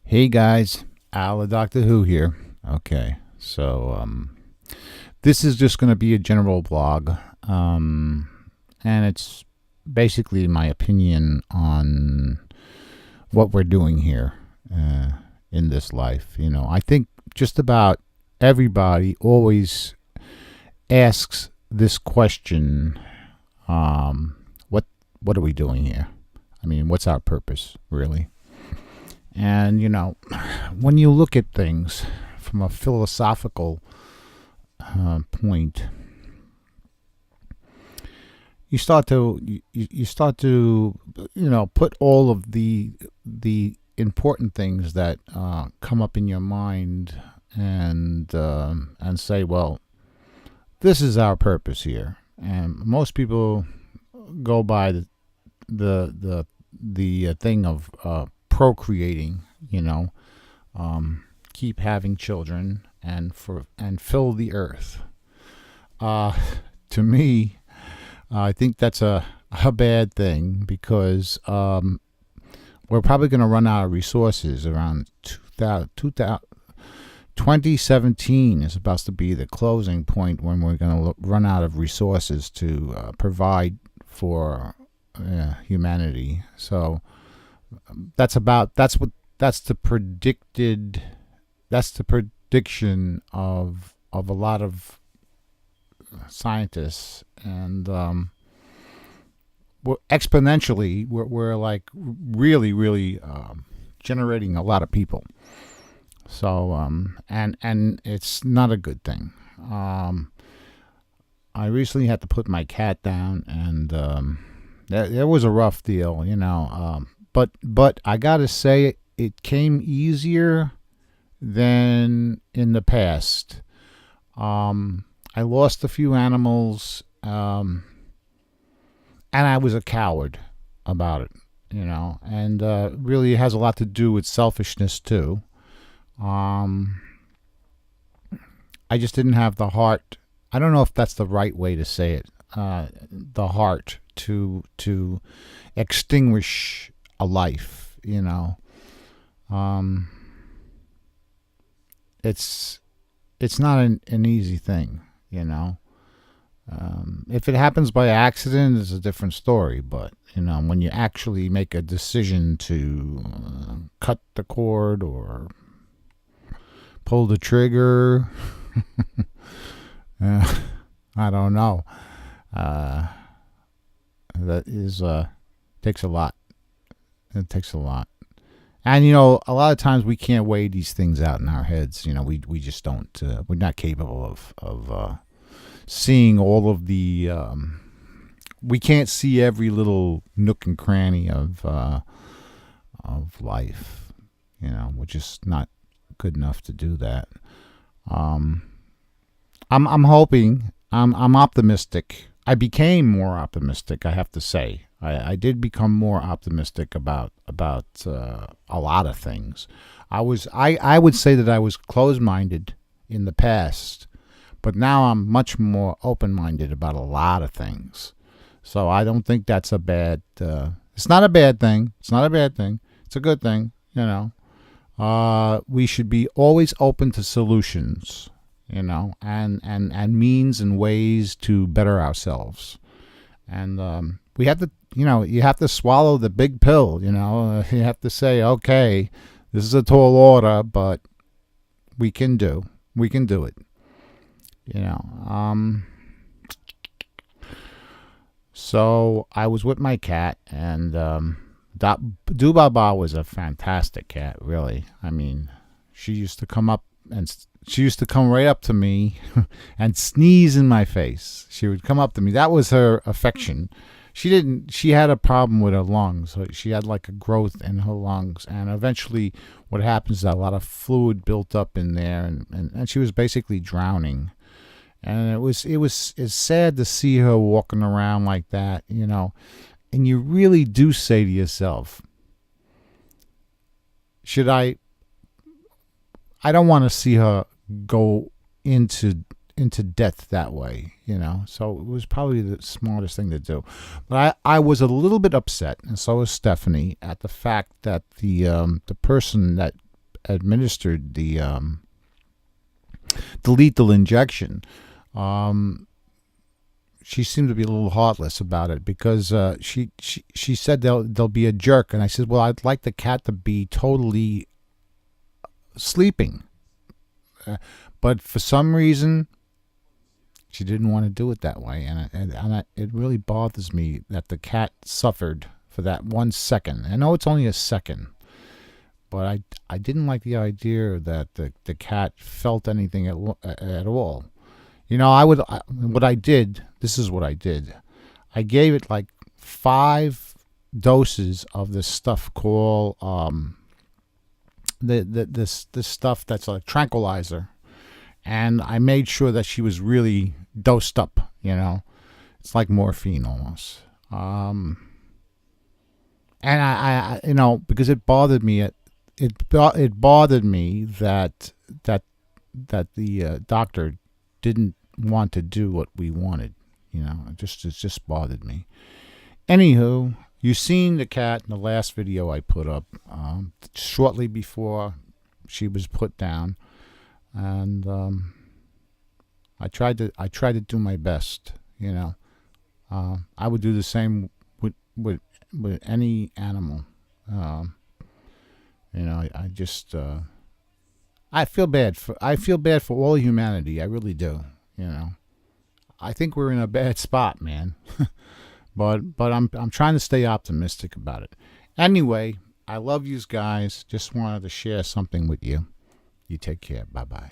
Hey guys, Al the Doctor Who here. Okay, so this is just going to be a general blog, and it's basically my opinion on what we're doing here uh, in this life. I think just about everybody always asks this question: what what are we doing here? I mean, what's our purpose, really? And when you look at things from a philosophical point, you start to put all of the important things that come up in your mind and say, well, this is our purpose here. And most people go by the thing of procreating, keep having children and fill the earth. Uh, to me, I think that's a bad thing because we're probably going to run out of resources around 2017 is supposed to be the closing point when we're going to run out of resources to provide for humanity. So that's the prediction of a lot of scientists, and we're like really generating a lot of people. So and it's not a good thing. I recently had to put my cat down, and that was a rough deal, but I gotta say it came easier than in the past. I lost a few animals, and I was a coward about it, and really it has a lot to do with selfishness too. Um, I just didn't have the heart. I don't know if that's the right way to say it. The heart to extinguish a life. Um, it's not an easy thing. If it happens by accident, it's a different story. But when you actually make a decision to cut the cord or pull the trigger, I don't know. Uh, that is takes a lot. It takes a lot. And a lot of times we can't weigh these things out in our heads. We just don't. We're not capable of seeing all of the. We can't see every little nook and cranny of life. We're just not good enough to do that. Um, I'm hoping. I'm optimistic. I became more optimistic, I have to say. I did become more optimistic about a lot of things. I would say that I was closed minded in the past, but now I'm much more open minded about a lot of things. So I don't think that's a bad. It's not a bad thing. It's not a bad thing. It's a good thing. We should be always open to solutions. And means and ways to better ourselves. And we have to, you have to swallow the big pill. You have to say, okay, this is a tall order, but we can do it. You know. So I was with my cat, and Dubaba was a fantastic cat, really. I mean, she used to come up and she used to come right up to me and sneeze in my face. She would come up to me. That was her affection. She had a problem with her lungs. So she had like a growth in her lungs. And eventually what happens is that a lot of fluid built up in there, and she was basically drowning. And it's sad to see her walking around like that, And you really do say to yourself, should I don't want to see her go into death that way, So it was probably the smartest thing to do. But I was a little bit upset, and so was Stephanie, at the fact that the person that administered the lethal injection, she seemed to be a little heartless about it, because she said there'll be a jerk, and I said, well, I'd like the cat to be totally sleeping, but for some reason she didn't want to do it that way, and it really bothers me that the cat suffered for that 1 second. I know it's only a second, but I didn't like the idea that the cat felt anything at all. You know, this is what I did. I gave it like 5 doses of this stuff called this stuff that's a tranquilizer, and I made sure that she was really dosed up. You know, it's like morphine almost. And I you know, because it bothered me. It bothered me that the doctor didn't want to do what we wanted. You know, it just bothered me. Anywho, you seen the cat in the last video I put up shortly before she was put down, and I tried to do my best. You know, I would do the same with any animal. You know, I just I feel bad for all humanity. I really do. You know, I think we're in a bad spot, man. but I'm trying to stay optimistic about it. Anyway, I love you guys. Just wanted to share something with you. You take care. Bye-bye.